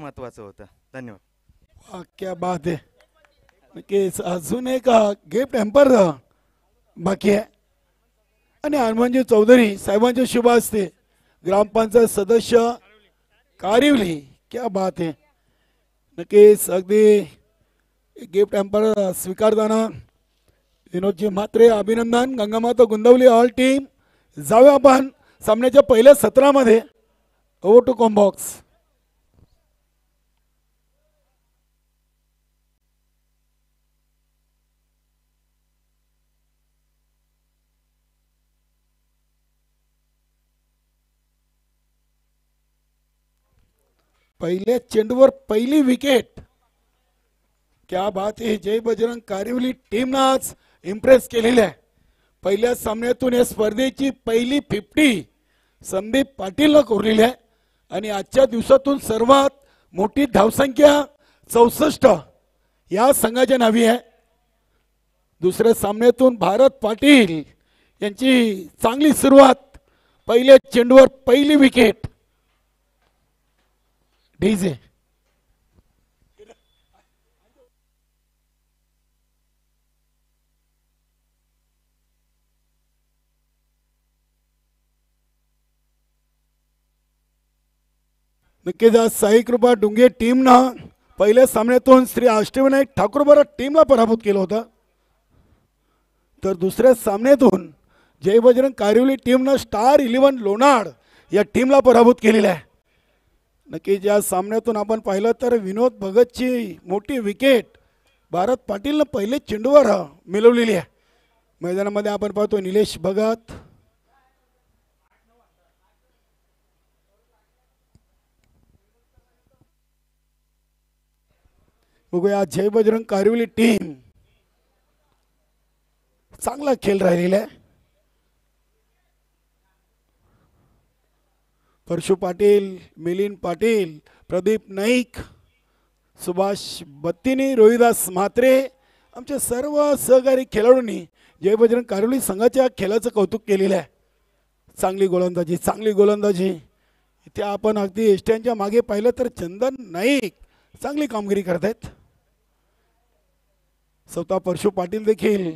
महत्त्वाचं होतं. धन्यवाद. क्या बात आहे. नक्कीच अजून एक गिफ्ट हॅम्पर बाकी आहे आणि हनुमानजी चौधरी साहेबांच्या शुभ हस्ते ग्रामपंचायत सदस्य कारिवली. क्या बात आहे. नक्कीच अगदी गिफ्ट हॅम्पर स्वीकारताना विनोदजी म्हात्रे अभिनंदन. गंगामाता गुंदवली ऑल टीम जाऊया आपण सामन्याच्या पहिल्या सत्रामध्ये. Over to combox. पहिल्या चेंडूवर पहिली विकेट. क्या बात आहे. जय बजरंग कारिवली टीमनाच इम्प्रेस केलेली आहे. पहिल्या सामन्यातून या स्पर्धेची पहिली 50 संदीप पाटीलला कोरलेली आहे आणि आजच्या दिवसातून सर्वात मोठी धावसंख्या 64 या संघाच्या नावी आहे. दुसऱ्या सामन्यातून भारत पाटील यांची चांगली सुरुवात. पहिल्या चेंडूवर पहिली विकेट. डीजे नक्कीच आज साई कृपा डुंगे टीमनं पहिल्या सामन्यातून श्री अष्टविनायक ठाकूरबरा टीमला पराभूत केलं होतं. तर दुसऱ्या सामन्यातून जय बजरंग कारिवली टीमनं स्टार 11 लोणाड या टीमला पराभूत केलेला आहे. नक्कीच या सामन्यातून आपण पाहिलं तर विनोद भगतची मोठी विकेट भारत पाटीलनं पहिले चेंडूवर मिळवलेली आहे. मैदानामध्ये आपण पाहतो निलेश भगत. बघूया जय बजरंग कारिवली टीम चांगला खेळ राहिलेला आहे. परशु पाटील, मिलिंद पाटील, प्रदीप नाईक, सुभाष बत्तीनी, रोहिदास म्हात्रे आमच्या सर्व सहकारी खेळाडूंनी जय बजरंग कारिवली संघाच्या खेळाचं कौतुक केलेलं आहे. चांगली गोलंदाजी, चांगली गोलंदाजी. इथे आपण अगदी एसट्यांच्या मागे पाहिलं तर चंदन नाईक चांगली कामगिरी करत आहेत. स्वतः परशु पाटील देखील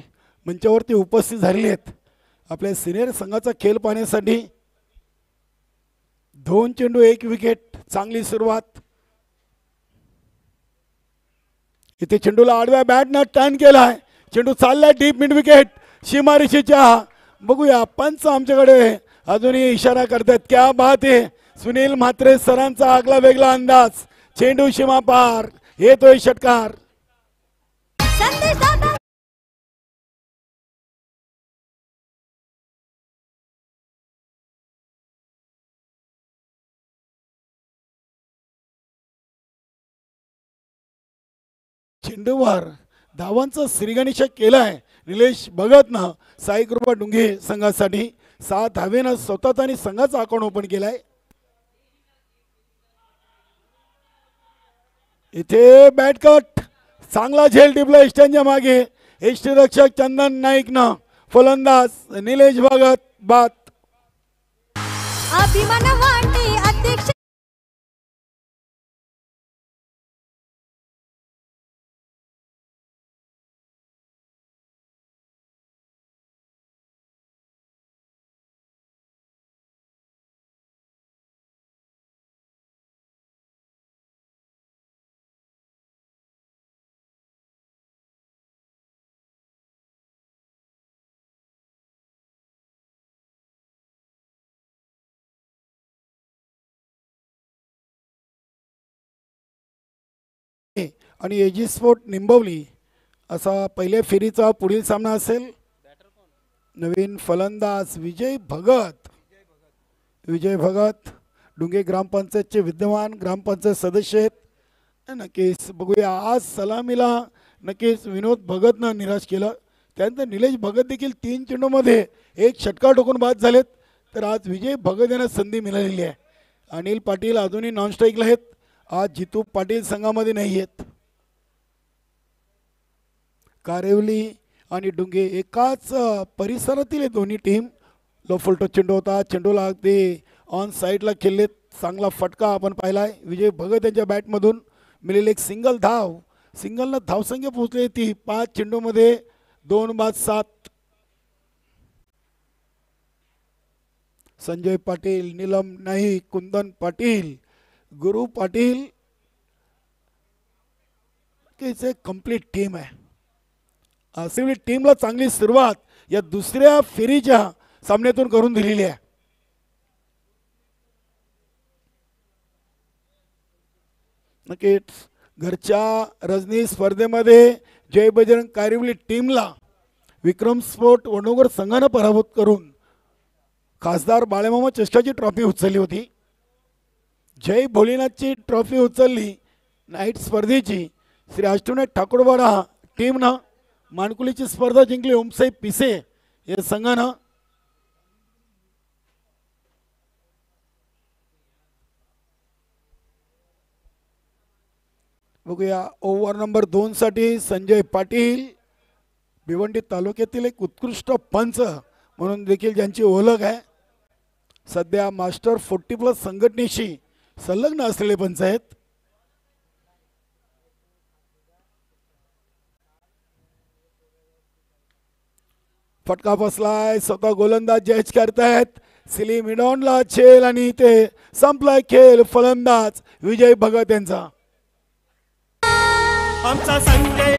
मंचावरती उपस्थित झालेले आहेत आपल्या सिनियर संघाचा खेळ पाहण्यासाठी. 2 चेंडू 1 विकेट. चांगली सुरुवात. इथे चेंडूला आडव्या बॅटनं टर्न केलाय. चेंडू चाललाय डीप मिड विकेट सीमारेषेच्या. बघूया पंच आमच्याकडे अजूनही इशारा करतात. क्या बात आहे. सुनील म्हात्रे सरांचा आगला वेगळा अंदाज. चेंडू सीमा पार. येतोय षटकार. चेंडूवर धावांचा श्रीगणेश केलाय निलेश भगतनं साई कृपा डुंगे संघासाठी. 7 धावेनं स्वतःच आणि संघाचा अकाउंट ओपन केलाय. इथे बॅट कट. चांगला झेल टिपला इष्टांच्या मागे. यष्टीरक्षक चंदन नाईकनं. फलंदाज निलेश भगत बाद. अभिमान वाटे अध्यक्ष आणि एजी स्पोर्ट निंबवली असा पहिल्या फेरीचा पुढील सामना असेल. नवीन फलंदाज विजय भगत. विजय भगत डुंगे ग्रामपंचायतचे विद्यमान ग्रामपंचायत सदस्य आहेत. नक्कीच बघूया आज सलामीला नक्कीच विनोद भगतनं निराश केलं. त्यानंतर निलेश भगत देखील 3 चेंडूमध्ये 1 षटकार ठोकून बाद झालेत. तर आज विजय भगत यांना संधी मिळालेली आहे. अनिल पाटील अजूनही नॉन स्ट्राईकला आहेत. आज जितू पाटील संघामध्ये नाही आहेत. कारिवली आणि डुंगे एकाच परिसरातील दोन्ही टीम. लो फुलटो चेंडू होता. चेंडूला अगदी ऑन साईडला खेळलेत चांगला फटका आपण पाहिलाय विजय भगत यांच्या बॅटमधून मिळेल एक सिंगल धाव. सिंगलनं धावसंख्या पोहोचली ती 5 चेंडूमध्ये 2-7. संजय पाटील, नीलम नाईक, कुंदन पाटील, गुरु पाटील की कंप्लीट टीम आहे. असे टीमला चांगली सुरुवात या दुसऱ्या फेरीच्या सामन्यातून करून दिलेली आहे. नक्कीच घरच्या रजनी स्पर्धेमध्ये जय बजरंग कारिवली टीमला विक्रम स्पोर्ट वडनगर संघानं पराभूत करून खासदार बाळेमामा चषकाची ट्रॉफी उचलली होती. जय भोलेनाथची ट्रॉफी उचलली नाईट स्पर्धेची. श्री अष्टविनायक ठाकूरवाडा टीमनं मानकुलीची स्पर्धा जिंकली ओमसाई पिसे या संघानं. बघूया ओव्हर नंबर 2 साठी संजय पाटील भिवंडी तालुक्यातील एक उत्कृष्ट पंच म्हणून देखील ज्यांची ओळख आहे. सध्या मास्टर 40+ संघटनेशी संलग्न असलेले पंच आहेत. फटका बसलाय स्वतः गोलंदाज जज करतायत सिली मिडॉनला छेल आणि इथे संपलाय खेळ. फलंदाज विजय भगत यांचा. आमचा संजय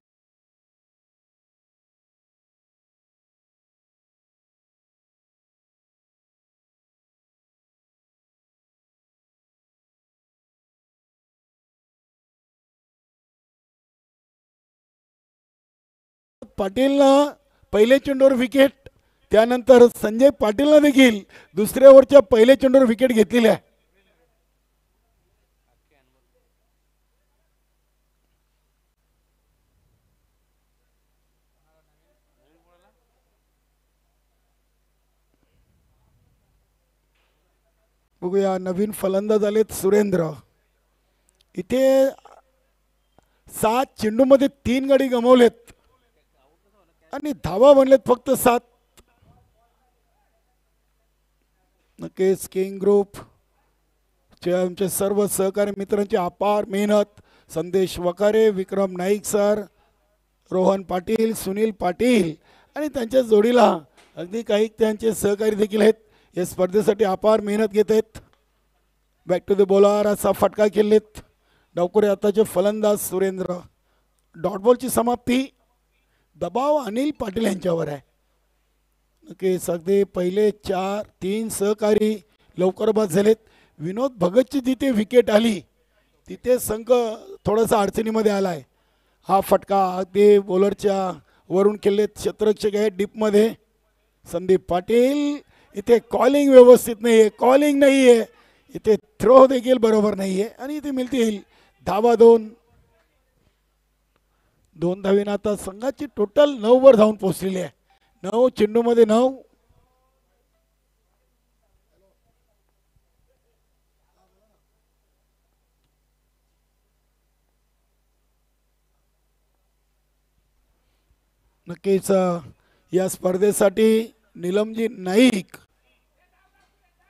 पाटीलनं पहिले चेंडूवर विकेट, त्यानंतर संजय पाटीलनं देखील दुसऱ्या ओव्हरच्या पहिले चेंडूवर विकेट घेतलेली आहे. बघूया नवीन फलंदाज आलेत सुरेंद्र. इथे 7 चेंडूमध्ये 3 गडी गमावलेत आणि धावा बनलेत फक्त 7. नक्कीच किंग ग्रुप चे आमचे सर्व सहकारी मित्रांची अपार मेहनत. संदेश वकारे, विक्रम नाईक सर, रोहन पाटील, सुनील पाटील आणि त्यांच्या जोडीला अगदी काही त्यांचे सहकारी देखील आहेत. या स्पर्धेसाठी अपार मेहनत घेत आहेत. बॅक टू द बॉलर असा फटका केलेत डावखुरे आताचे फलंदाज सुरेंद्र. डॉट बॉलची समाप्ती. दबाव अनिल पाटील यांच्यावर आहे. नक्कीच अगदी पहिले 4-3 सहकारी लवकर बाद झालेत. विनोद भगतची जिथे विकेट आली तिथे संघ थोडासा अडचणीमध्ये आला आहे. हा फटका अगदी बॉलरच्या वरून केलेत. क्षेत्ररक्षक आहे डीपमध्ये. संदीप पाटील इथे कॉलिंग व्यवस्थित नाही आहे. कॉलिंग नाही आहे इथे. थ्रो देखील बरोबर नाही आहे आणि इथे मिळतील धावा 2. 2 धावीनं आता संघाची टोटल 9 वर धावून पोहोचलेली आहे. 9 चेंडूमध्ये 9. नक्कीच या स्पर्धेसाठी नीलमजी नाईक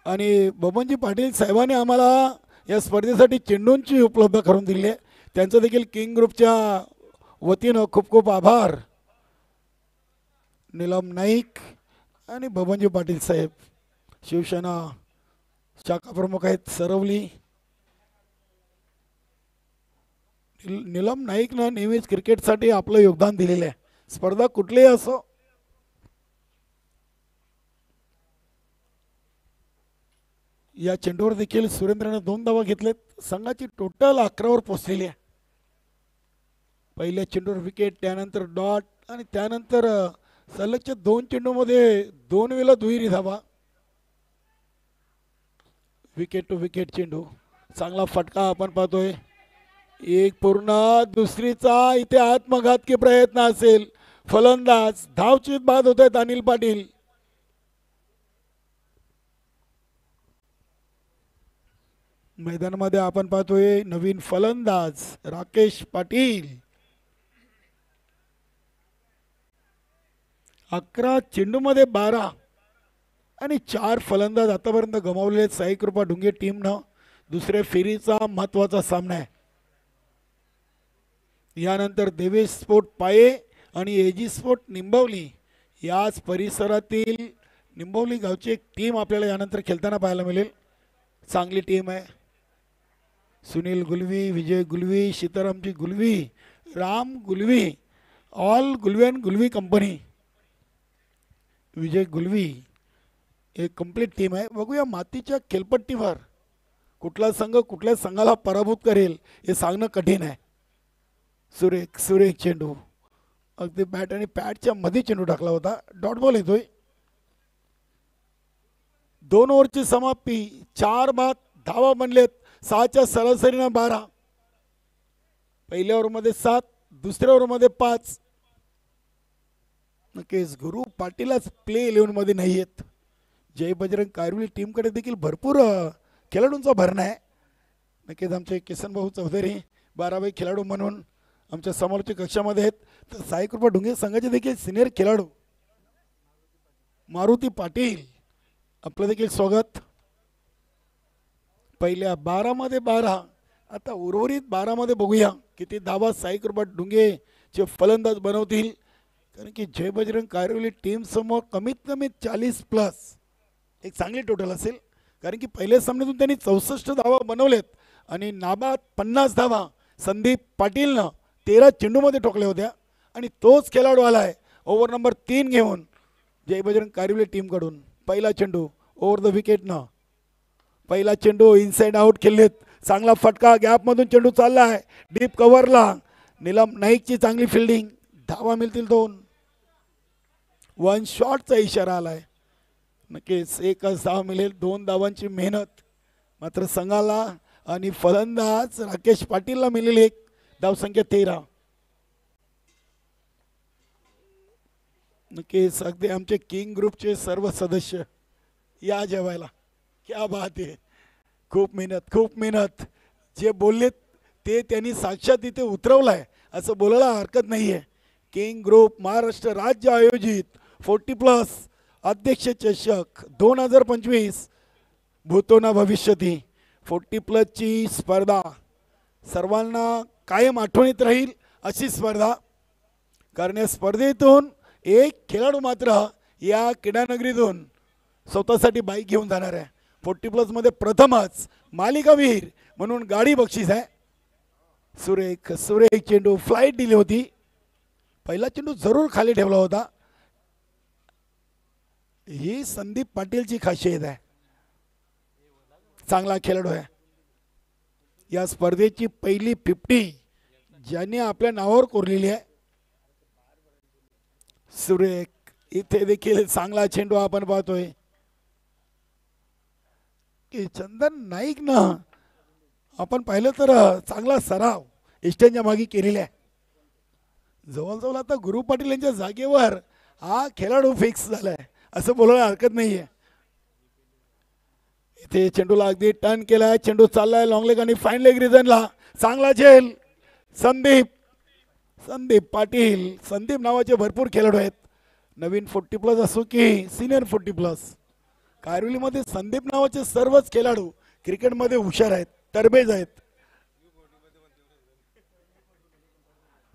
आणि बबनजी पाटील साहेबांनी आम्हाला या स्पर्धेसाठी चेंडूंची उपलब्ध करून दिली आहे. त्यांचं देखील किंग ग्रुपच्या वतीनं खूप खूप आभार. नीलम नाईक आणि बबनजी पाटील साहेब शिवसेना शाखा प्रमुख आहेत सरवली. नीलम नाईकनं नेहमीच क्रिकेटसाठी आपलं योगदान दिलेलं आहे. स्पर्धा कुठलीही असो. या चेंडूवर देखील सुरेंद्रने 2 धावा घेतलेत. संघाची टोटल 11 वर पोहोचलेली आहे. पहिल्या चेंडूवर विकेट, त्यानंतर डॉट आणि त्यानंतर सलगच्या 2 चेंडूमध्ये 2 वेळा दुहेरी धावा. विकेट टू विकेट चेंडू. चांगला फटका आपण पाहतोय. एक पूर्ण दुसरीचा इथे आत्मघातकी प्रयत्न असेल. फलंदाज धावचीत बाद होत आहेत अनिल पाटील. मैदानामध्ये आपण पाहतोय नवीन फलंदाज राकेश पाटील. 11 चेंडूमध्ये 12 आणि 4 फलंदाज आतापर्यंत गमावलेले साई कृपा ढुंगे टीमनं. दुसऱ्या फेरीचा महत्वाचा सामना आहे. यानंतर देवेश स्पोर्ट पाये आणि एजी स्पोर्ट निंबवली याच परिसरातील निंबवली गावची एक टीम आपल्याला यानंतर खेळताना पाहायला मिळेल. चांगली टीम आहे. Sunil Gulvi, Vijay Gulvi, Sitaramji Gulvi, Ram Gulvi, all Gulvi and Gulvi company, Vijay Gulvi, एक कंप्लीट टीम आहे. बघूया मातीच्या खेळपट्टीवर कुठला संघ कुठल्या संघाला पराभूत करेल हे सांगणं कठीण आहे. सुरेख सुरेख चेंडू, अगदी बॅट आणि पॅडच्या मध्ये चेंडू टाकला होता. डॉट बॉल येतोय. 2 ओव्हरची समाप्ती. 4 बाद धावा बनलेत. 6च्या सरासरीनं 12. पहिल्या ओव्हरमध्ये 7, दुसऱ्या ओव्हरमध्ये 5. नक्कीच गुरु पाटीलच प्ले 11 मध्ये नाही आहेत. जय बजरंग कायरवली टीमकडे देखील भरपूर खेळाडूंचा भरणा आहे. नक्कीच आमचे किसन भाऊ चौधरी 12वे खेळाडू म्हणून आमच्या समोरच्या कक्षामध्ये आहेत. तर साईकृपा ढुंगे संघाचे देखील सिनियर खेळाडू मारुती पाटील, आपलं देखील स्वागत. पहिल्या 12 मध्ये 12. आता उर्वरित 12 मध्ये बघूया किती धावा साईकृपा ढुंगे चे फलंदाज बनवतील. कारण की जय बजरंग कायरवली टीम समोर कमीत कमी 40+ एक चांगली टोटल असेल. कारण की पहिल्या सामन्यातून त्यांनी 64 धावा बनवलेत आणि नाबाद 50 धावा संदीप पाटीलनं 13 चेंडूमध्ये ठोकल्या होत्या. आणि तोच खेळाडू आलाय ओव्हर नंबर 3 घेऊन जय बजरंग कायरवली टीमकडून. पहिला चेंडू ओव्हर द विकेटनं. पहिला चेंडू इनसाइड आउट खेळलेत. चांगला फटका गॅपमधून चेंडू चाललाय डीप कव्हरला. नीलम नाईकची चांगली फिल्डिंग. धावा मिळतील 2. 1 शॉटचा इशारा आलाय. नक्कीच एकच धाव मिळेल. 2 धावांची मेहनत मात्र संघाला आणि फलंदाज राकेश पाटीलला मिळेल 1 धावसंख्या 13. नक्कीच अगदी आमचे किंग ग्रुपचे सर्व सदस्य या जेवायला. क्या बात आहे. खूप मेहनत. जे बोललेत ते त्यांनी साक्षात इथे उतरवलाय असं बोलायला हरकत नाही आहे. किंग ग्रुप महाराष्ट्र राज्य आयोजित 40+ अध्यक्ष चषक 2025 भूतोना भविष्यती 40+ ची स्पर्धा सर्वांना कायम आठवणीत राहील अशी स्पर्धा. कारण या स्पर्धेतून एक खेळाडू मात्र या क्रीडानगरीतून स्वतःसाठी बाईक घेऊन जाणार आहे. 40+ मध्ये प्रथमच मालिकावीर म्हणून गाडी बक्षीस आहे. सुरेख चेंडू फ्लाईट दिली होती. पहिला चेंडू जरूर खाली ठेवला होता. ही संदीप पाटीलची खासियत आहे. चांगला खेळाडू आहे. या स्पर्धेची पहिली 50 ज्यांनी आपल्या नावावर कोरलेली आहे. सुरेख इथे देखील चांगला चेंडू आपण पाहतोय की चंदन नाईकनं आपण पाहिलं तर चांगला सराव इष्टांच्या मागे केलेला आहे. जवळजवळ आता गुरु पाटील यांच्या जागेवर हा खेळाडू फिक्स झालाय असं बोलायला हरकत नाहीये. इथे चेंडूला अगदी टर्न केलाय. चेंडू चाललाय लॉंग लेग आणि फाईन लेग रिजनला. चांगला झेल. संदीप पाटील. संदीप नावाचे भरपूर खेळाडू आहेत. नवीन 40+ असो की सिनियर 40+. कायरवलीमध्ये संदीप नावाचे सर्वच खेळाडू क्रिकेटमध्ये हुशार आहेत, तरबेज आहेत.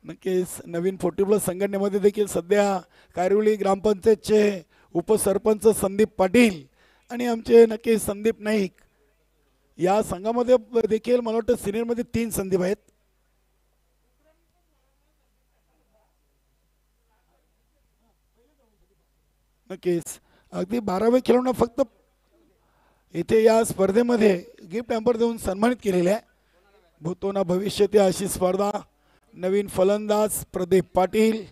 नक्कीच नवीन 40+ संघटनेमध्ये देखील सध्या कायरवली ग्रामपंचायतचे उपसरपंच संदीप पाटील आणि आमचे नक्कीच संदीप नाईक या संघामध्ये देखील मला वाटतं सिनियरमध्ये 3 संदीप आहेत. नक्कीच अगदी 12वे खेळाडूंना फक्त इथे या स्पर्धेमध्ये गिफ्ट हॅम्पर देऊन सन्मानित केलेले आहे. भूतोना भविष्यती अशी स्पर्धा. नवीन फलंदाज प्रदीप पाटील.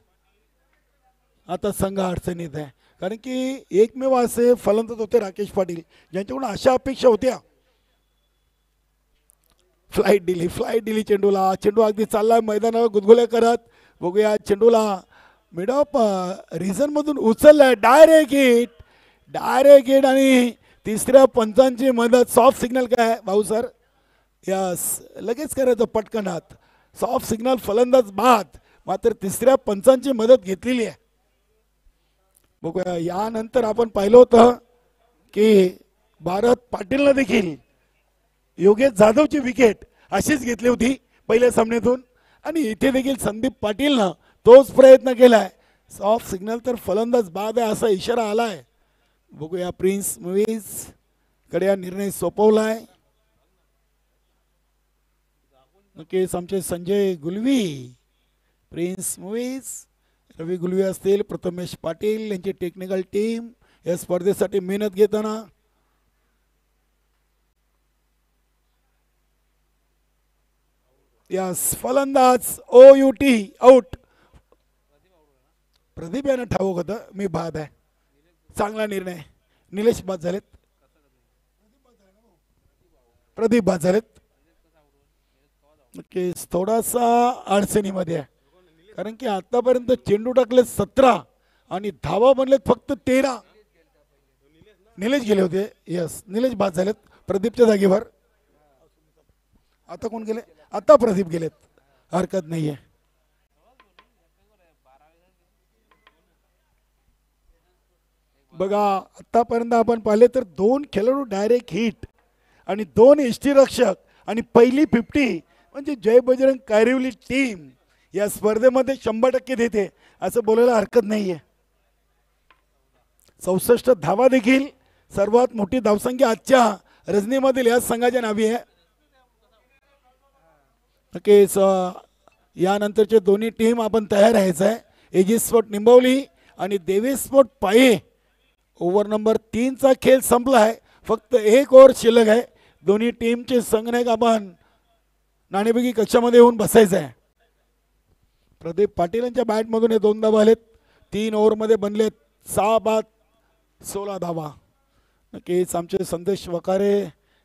आता संघ अडचणीत आहे कारण की एकमेव असे फलंदाज होते राकेश पाटील ज्यांच्याकडून अशा अपेक्षा होत्या. फ्लाईट दिली चेंडूला. चेंडू अगदी चालला मैदानावर गुदगुल्या करत. बघूया चेंडूला मिड ऑफ रिझन मधून उचललाय. डायरेक्ट हिट आणि तिसऱ्या पंचांची मदत. सॉफ्ट सिग्नल काय भाऊ सर? यस, लगेच करायचं पटकनात. सॉफ्ट सिग्नल फलंदाज बाद. मात्र तिसऱ्या पंचांची मदत घेतलेली आहे. बघूया यानंतर आपण पाहिलं होतं की भारत पाटीलनं देखील योगेश जाधवची विकेट अशीच घेतली होती पहिल्या सामन्यातून आणि इथे देखील संदीप पाटीलनं तोच प्रयत्न केलाय. सॉफ्ट सिग्नल तर फलंदाज बाद आहे असा इशारा आलाय. बघूया प्रिन्स मूवीज कडे हा निर्णय सोपवलाय. नक्कीच आमचे संजय गुलवी, प्रिन्स मूवीज, रवी गुलवी असतील, प्रथमेश पाटील यांची टेक्निकल टीम या स्पर्धेसाठी मेहनत घेताना. यस फलंदाज OUT आउट. प्रदीप यानं ठाऊक होतं मी बाद आहे. चांगला निर्णय. निलेश बाद झालेत, प्रदीप बाद झालेत. नक्कीच थोडासा अडचणीमध्ये आहे कारण की आतापर्यंत चेंडू टाकले 17 आणि धावा बनलेत फक्त 13. निलेश गेले होते. यस निलेश बाद झालेत प्रदीपच्या जागेवर. आता कोण गेले? आता प्रदीप गेलेत. हरकत नाहीये. बघा आतापर्यंत आपण पाहिले तर 2 खेळाडू डायरेक्ट हिट आणि 2 यष्टीरक्षक आणि पहिली 50 म्हणजे जय बजरंग कारिवली टीम या स्पर्धेमध्ये 100% देते असं बोलायला हरकत नाहीये. 64 धावा देखील सर्वात मोठी धावसंख्या आजच्या रजनीमधील या संघाच्या नावी आहे. नक्कीच यानंतरचे दोन्ही टीम आपण तयार राहायचं आहे. एजी स्पोर्ट निंबवली आणि देवेश स्पोर्ट पाये. ओव्हर नंबर 3 चा खेळ संपला आहे. फक्त 1 ओव्हर शिल्लक आहे. दोन्ही टीमचे संघनायक आपण नाणेफेकी कक्षामध्ये येऊन बसायचं आहे. प्रदीप पाटील यांच्या बॅटमधून हे 2 धावा आलेत. 3 ओव्हरमध्ये बनलेत 6 बाद 16 धावा. नक्कीच आमचे संदेश वकारे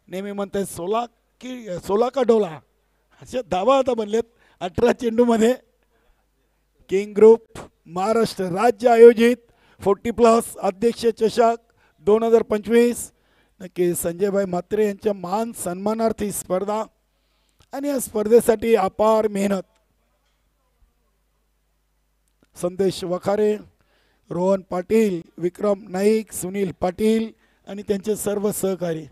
नेहमी म्हणतात 16 का डोला अशा धावा आता बनलेत 18 चेंडूमध्ये. किंग ग्रुप महाराष्ट्र राज्य आयोजित 40+ अध्यक्ष चषक 2025. नक्की संजयभाई म्हात्रे यांच्या मान सन्मानार्थी स्पर्धा आणि या स्पर्धेसाठी अपार मेहनत. संदेश वखारे, रोहन पाटील, विक्रम नाईक, सुनील पाटील आणि त्यांचे सर्व सहकारी.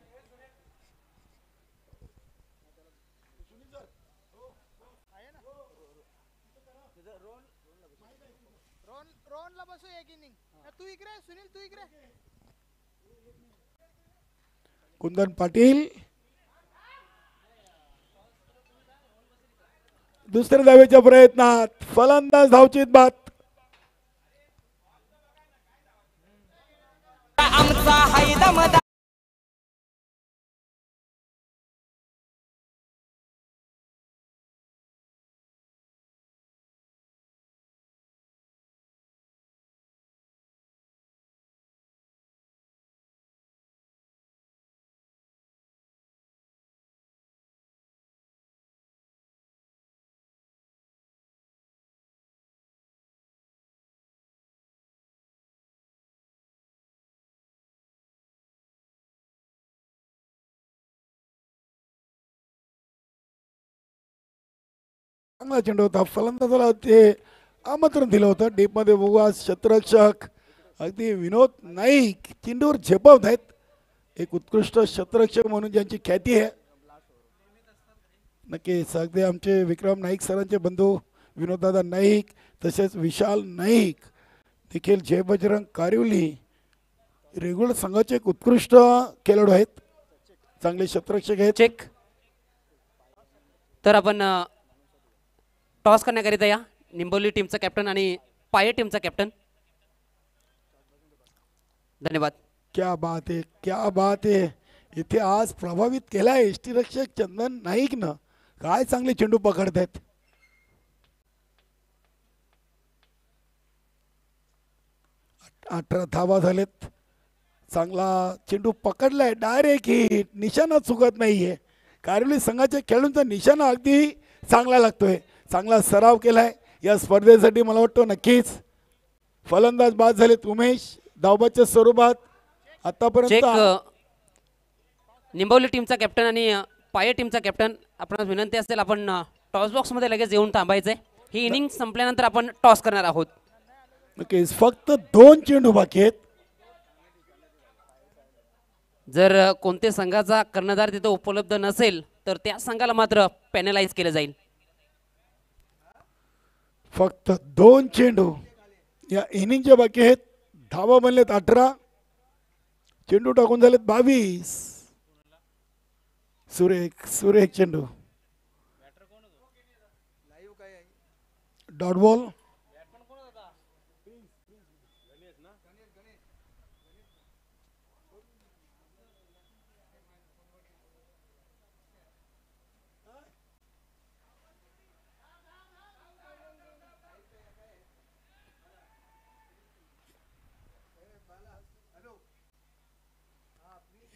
कुंदन पाटील दुसऱ्या धावेच्या प्रयत्नात फलंदाज धावचीत बाद. आमचा हैदमदा चांगला चेंडू होता. फलंदाजाला ते आमंत्रण दिलं होतं डीपमध्ये. बघू आज क्षेत्ररक्षक अगदी विनोद नाईक चेंडूवर झेपावत आहेत. एक उत्कृष्ट क्षेत्ररक्षक म्हणून ज्यांची ख्याती आहे. नक्कीच अगदी आमचे विक्रम नाईक सरांचे बंधू विनोददादा नाईक तसेच विशाल नाईक देखील जय बजरंग कारिवली रेग्युलर संघाचे एक उत्कृष्ट खेळाडू आहेत. चांगले क्षेत्ररक्षक आहेत. चेक. तर आपण टॉस करण्याकरिता या निंबोली टीमचा कॅप्टन आणि पाये टीमचा कॅप्टन. धन्यवाद. क्या बात आहे, क्या बात आहे. इथे आज प्रभावित केला आहे यष्टीरक्षक चंदन नाईकनं. काय चांगले चेंडू पकडतायत. अठरा धावा झालेत. चांगला चेंडू पकडलाय. Direct hit. निशाणा चुकत नाहीये. कारिवली संघाच्या खेळाडूंचा निशाणा अगदी चांगला लागतोय. चांगला सराव केलाय या स्पर्धेसाठी. मला वाटतं नक्कीच फलंदाज बाद झालेत उमेश धावबाच्या स्वरूपात आतापर्यंत. निंबवली टीमचा कॅप्टन आणि पाये टीमचा कॅप्टन, आपणास विनंती असेल आपण टॉस बॉक्समध्ये लगेच येऊन थांबायचंय. ही इनिंग संपल्यानंतर आपण टॉस करणार आहोत. नक्कीच फक्त 2 चेंडू बाकी आहेत. जर कोणत्या संघाचा कर्णधार तिथे उपलब्ध नसेल तर त्या संघाला मात्र पॅनलाइज केलं जाईल. फक्त 2 चेंडू या इनिंगच्या बाकी आहेत. धावा बनलेत 18, चेंडू टाकून झालेत 22. सुरेख सुरेख चेंडू, डॉट बॉल.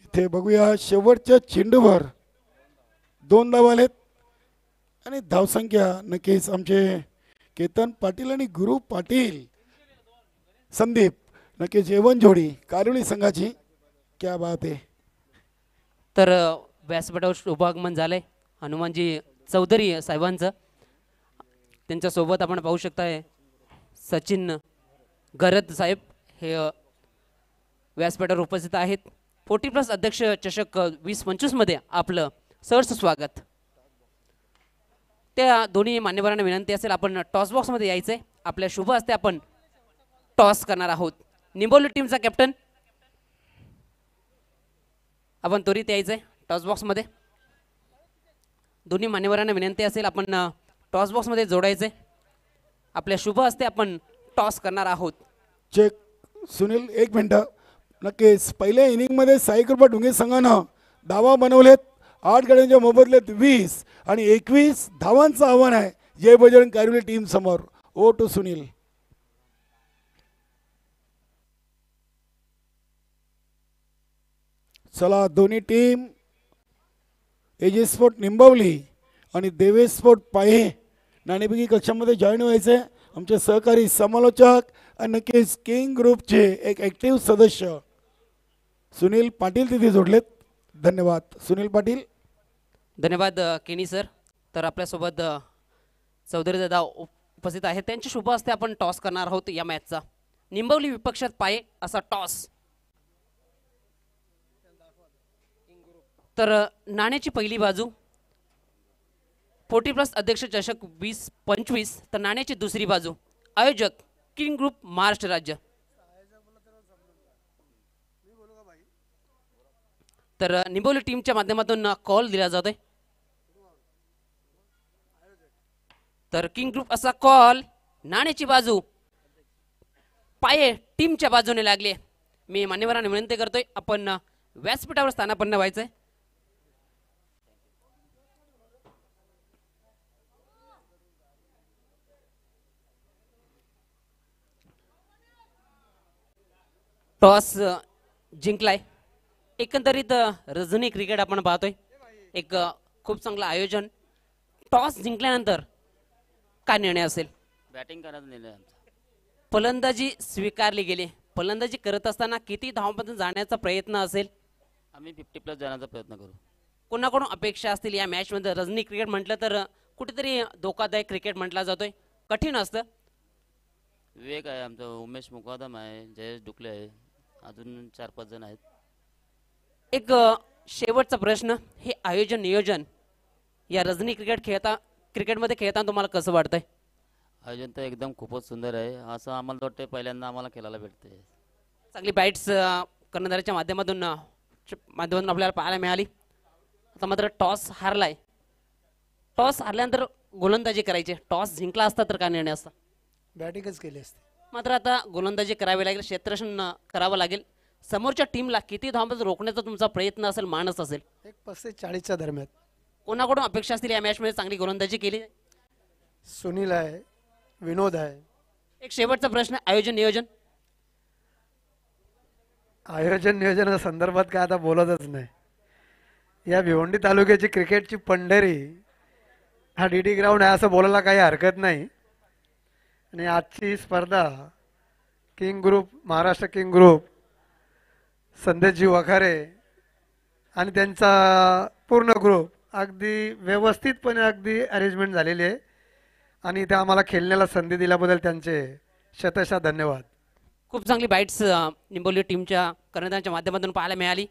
इथे बघूया शेवटच्या चेंडूवर 2 धावा आलेत आणि धावसंख्या नक्कीच आमचे केतन पाटील आणि गुरु पाटील संदीप नक्कीच जेवण जोडी कारुली संघाची. क्या बात आहे. तर व्यासपीठावर शुभागमन झालंय हनुमानजी चौधरी साहेबांचं. त्यांच्यासोबत आपण पाहू शकताय सचिन गरद साहेब हे व्यासपीठावर उपस्थित आहेत. 40+ अध्यक्ष चषक 2025 मध्ये आपलं सहर्ष स्वागत. त्या दोन्ही मान्यवरांना विनंती असेल आपण टॉस बॉक्समध्ये यायचंय. आपल्या शुभ हस्ते आपण टॉस करणार आहोत. निंबोली टीमचा कॅप्टन आपण त्वरित यायचंय टॉस बॉक्समध्ये. दोन्ही मान्यवरांना विनंती असेल आपण टॉस बॉक्समध्ये जोडायचंय. आपल्या शुभ हस्ते आपण टॉस करणार आहोत. Check Sunil 1 minute. नक्कीच पहिल्या इनिंगमध्ये साई कृपा डुंगे संघानं धावा बनवलेत. 8 गड्यांच्या मोबदल्यात 20 आणि 21 धावांचं आव्हान आहे जय बजरंग कारिवली टीम समोर. Over to Sunil. चला दोन्ही टीम एजे स्पोर्ट निंबवली आणि देवेश स्पोर्ट पाये नाणेफेकी कक्षामध्ये जॉईन व्हायचे. आमचे सहकारी समालोचक आणि नक्कीच किंग ग्रुपचे एक ॲक्टिव्ह सदस्य सुनील पाटील तिथे जोडलेत. धन्यवाद सुनील पाटील. धन्यवाद केनी सर. तर आपल्यासोबत चौधरी दादा उपस्थित आहेत. त्यांच्या शुभ हस्ते आपण टॉस करणार आहोत या मॅचचा. निंबवली विपक्षात पाये असा टॉस. तर नाण्याची पहिली बाजू 40+ अध्यक्ष चषक 2025 तर नाण्याची दुसरी बाजू आयोजक किंग ग्रुप महाराष्ट्र राज्य. तर निंबवली टीमच्या माध्यमातून कॉल दिला जातोय. तर किंग ग्रुप असा कॉल. नाण्याची बाजू पाये टीमच्या बाजूने लागले. मी मान्यवरांना विनंती करतोय आपण व्यासपीठावर स्थानापन्न व्हायचंय. टॉस जिंकलाय. एकंदरीत रजनी क्रिकेट आपण पाहतोय. एक खूप चांगलं आयोजन. टॉस जिंकल्यानंतर काय निर्णय असेल? बॅटिंग करायचा निर्णय आमचा. फलंदाजी स्वीकारली गेली. फलंदाजी करत असताना किती धावांपर्यंत जाण्याचा प्रयत्न असेल? आम्ही 50+ जाण्याचा प्रयत्न करू. कोणाकडून अपेक्षा असतील या मॅचमध्ये? रजनी क्रिकेट म्हटलं तर कुठेतरी धोकादायक क्रिकेट म्हटला जातोय. कठीण असतं. विवेक आहे आमचा, उमेश मुकादम आहे, जयेश डुकले आहे, अजून 4-5 जण आहेत. एक शेवटचा प्रश्न. हे आयोजन नियोजन या रजनी क्रिकेटमध्ये खेळताना तुम्हाला कसं वाटतंय? आयोजन तर एकदम खूपच सुंदर आहे. असं आम्हाला वाटतं पहिल्यांदा आम्हाला खेळायला भेटते. चांगली बॅट्स कर्णधाराच्या माध्यमातून आपल्याला पाहायला मिळाली. आता मात्र टॉस हारलाय. टॉस हारल्यानंतर गोलंदाजी करायची. टॉस जिंकला असता तर काय निर्णय असता? बॅटिंगच केली असते. मात्र आता गोलंदाजी करावी लागेल. क्षेत्ररक्षण करावं लागेल. समोरच्या टीमला किती धावांपर्यंत रोखण्याचा तुमचा प्रयत्न असेल, मानस असेल? एक 35-40च्या दरम्यान. कोणाकडून अपेक्षा असतील या मॅचमध्ये चांगली गोलंदाजी केली? सुनील आहे, विनोद आहे. एक शेवटचा प्रश्न. आयोजन नियोजन आयोजन नियोजनाच्या संदर्भात काय आता बोलतच नाही. या भिवंडी तालुक्याची क्रिकेटची पंढरी हा DD ग्राउंड आहे असं बोलायला काही हरकत नाही. आणि आजची स्पर्धा king group, Maharashtra king group, Sandeshji Wakhare आणि त्यांचा पूर्ण ग्रुप अगदी व्यवस्थितपणे अगदी अरेंजमेंट झालेली आहे. आणि त्या आम्हाला खेळण्याला संधी दिल्याबद्दल त्यांचे शतशः धन्यवाद. खूप चांगली बाईट्स निंबोली टीमच्या कर्णधारांच्या माध्यमातून पाहायला मिळाली.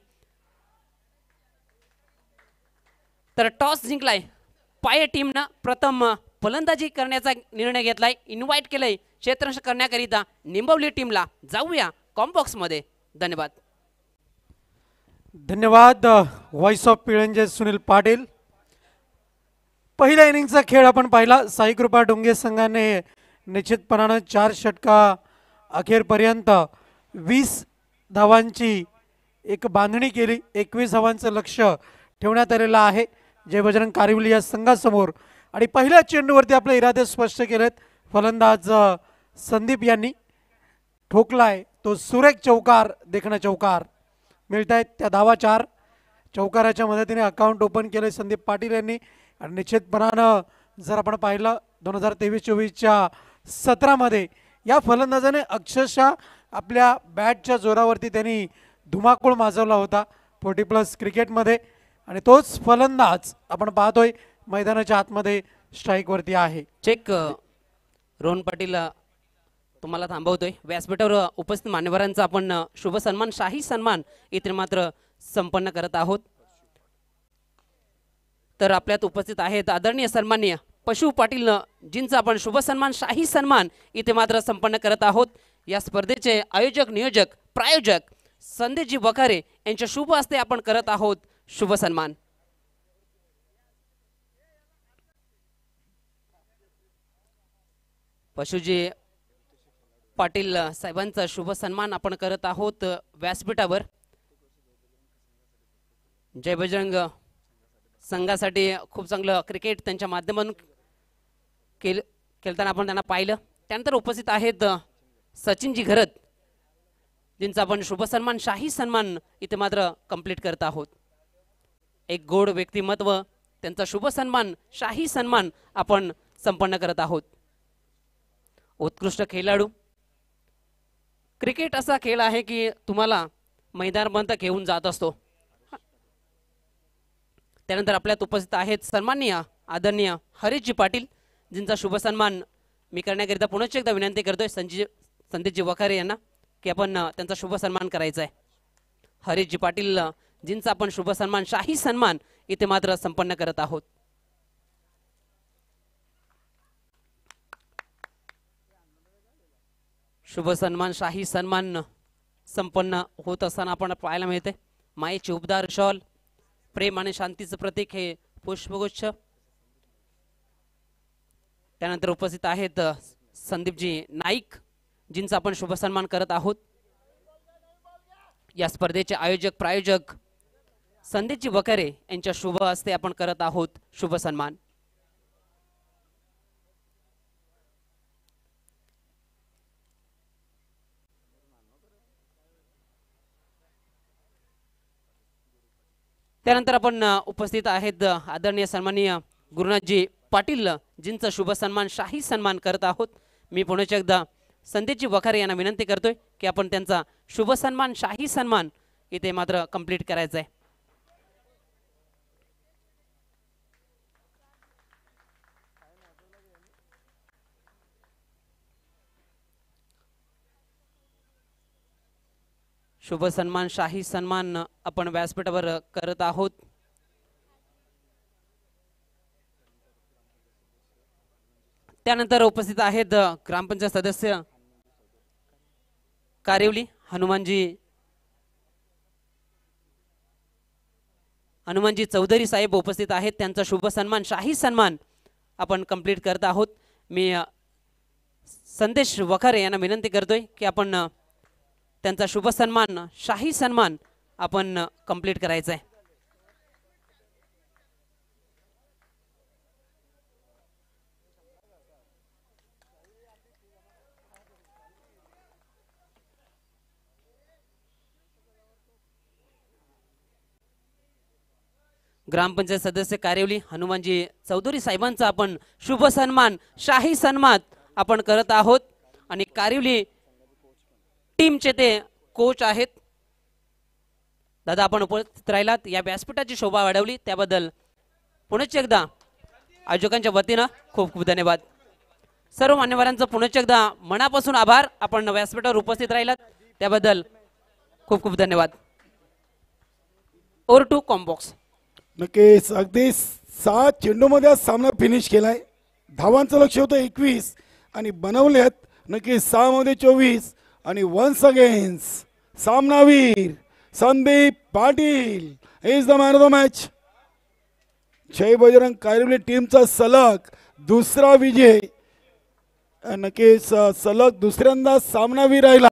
तर टॉस जिंकलाय पाये टीमनं प्रथम फलंदाजी करण्याचा निर्णय घेतलाय. इन्व्हाइट केलंय क्षेत्ररक्षण करण्याकरिता निंबवली टीमला. जाऊया कॉम्बॉक्स मध्ये. धन्यवाद. धन्यवाद व्हॉइस ऑफ पिळंजे सुनील पाटील. पहिल्या इनिंगचा खेळ आपण पाहिला. साई कृपा डोंगे संघाने निश्चितपणानं 4 षटका अखेरपर्यंत 20 धावांची एक बांधणी केली. 21 धावांचं लक्ष ठेवण्यात आलेलं आहे जय बजरंग कारिवली या संघासमोर. आणि पहिल्या चेंडूवरती आपले इरादे स्पष्ट केलेत. फलंदाज संदीप यांनी ठोकलाय तो सुरेख चौकार. देखणं चौकार मिळत आहेत. त्या धावा 4 चौकाराच्या मदतीने अकाउंट ओपन केले संदीप पाटील यांनी. आणि निश्चितपणानं जर आपण पाहिलं 2023-24च्या सत्रामध्ये या फलंदाजाने अक्षरशः आपल्या बॅटच्या जोरावरती त्यांनी धुमाकूळ माजवला होता 40+ क्रिकेटमध्ये. आणि तोच फलंदाज आपण पाहतोय मैदानाच्या आतमध्ये स्ट्राईकवरती आहे. चेक रोहन पाटील तुम्हाला थांबवतोय. व्यासपीठावर उपस्थित मान्यवरांचा आपण शुभ सन्मान शाही सन्मान इथे मात्र संपन्न करत आहोत. तर आपल्यात उपस्थित आहेत आदरणीय सन्माननीय पशु पाटील जींचा आपण शुभ सन्मान शाही सन्मान इथे मात्र संपन्न करत आहोत. या स्पर्धेचे आयोजक नियोजक प्रायोजक संदेशजी वखारे यांच्या शुभ हस्ते आपण करत आहोत शुभ सन्मान. पशुजी पाटील साहेबांचा शुभ सन्मान आपण करत आहोत व्यासपीठावर. जय बजरंग संघासाठी खूप चांगलं क्रिकेट त्यांच्या माध्यमातून खेळताना आपण त्यांना पाहिलं. त्यानंतर उपस्थित आहेत सचिनजी घरत जिंचा आपण शुभ सन्मान शाही सन्मान इथे मात्र कंप्लीट करत आहोत. एक गोड व्यक्तिमत्व त्यांचा शुभ सन्मान शाही सन्मान आपण संपन्न करत आहोत. उत्कृष्ट खेळाडू. क्रिकेट असा खेळ आहे की तुम्हाला मैदानापर्यंत घेऊन जात असतो. त्यानंतर आपल्यात उपस्थित आहेत सन्माननीय आदरणीय हरीशजी पाटील जिंचा शुभ सन्मान मी करण्याकरिता पुन्हा एकदा विनंती करतोय संदीपजी वखारे यांना की आपण त्यांचा शुभ सन्मान करायचा आहे. हरीशजी पाटील जिंचा आपण शुभ सन्मान शाही सन्मान इथे मात्र संपन्न करत आहोत. शुभ सन्मान शाही सन्मान संपन्न होत असताना आपण पाहायला मिळते मायेचे उबदार शॉल प्रेम आणि शांतीचं प्रतीक हे पुष्पगुच्छ. त्यानंतर उपस्थित आहेत संदीपजी नाईक जिंचा आपण शुभ सन्मान करत आहोत. या स्पर्धेचे आयोजक प्रायोजक संदीपजी वखारे यांच्या शुभ हस्ते आपण करत आहोत शुभ सन्मान. त्यानंतर आपण उपस्थित आहेत आदरणीय सन्माननीय गुरुनाथजी पाटील जिंचा शुभ सन्मान शाही सन्मान करत आहोत. मी पुन्हा एकदा संदेशजी वखारे यांना विनंती करतोय की आपण त्यांचा शुभ सन्मान शाही सन्मान इथे मात्र कंप्लीट करायचा आहे. शुभ सन्मान शाही सन्मान आपण व्यासपीठावर करत आहोत. त्यानंतर उपस्थित आहेत ग्रामपंचायत सदस्य कारिवली हनुमानजी चौधरी साहेब उपस्थित आहेत. त्यांचा शुभ सन्मान शाही सन्मान आपण कंप्लीट करत आहोत. मी संदेश वखारे यांना विनंती करतोय की आपण त्यांचा शुभ सन्मान शाही सन्मान आपण कंप्लीट करायचा आहे. ग्रामपंचायत सदस्य कारिवली हनुमानजी चौधरी साहेबांचा आपण शुभ सन्मान शाही सन्मान आपण करत आहोत. आणि कारिवली टीमचे ते कोच आहेत. दादा आपण उपस्थित राहिलात या व्यासपीठाची शोभा वाढवली त्याबद्दल पुन्हा एकदा आयोजकांच्या वतीनं खूप खूप धन्यवाद. सर्व मान्यवरांचं पुन्हा एकदा मनापासून आभार. आपण व्यासपीठावर उपस्थित राहिलात त्याबद्दल खूप खूप धन्यवाद. Over to combox. नक्कीच अगदी 7 चेंडूमध्ये हा सामना फिनिश केलाय. धावांचं लक्ष होतं 21 आणि बनवल्यात नक्कीच 6 मध्ये 24 आणि वन्स अगेन्स सामनावीर Sandeep Patil is the man of the match. Jai Bajrang Kairavali टीमचा सलग दुसरा विजय. नक्कीच सलग दुसऱ्यांदा सामनावीर राहिला.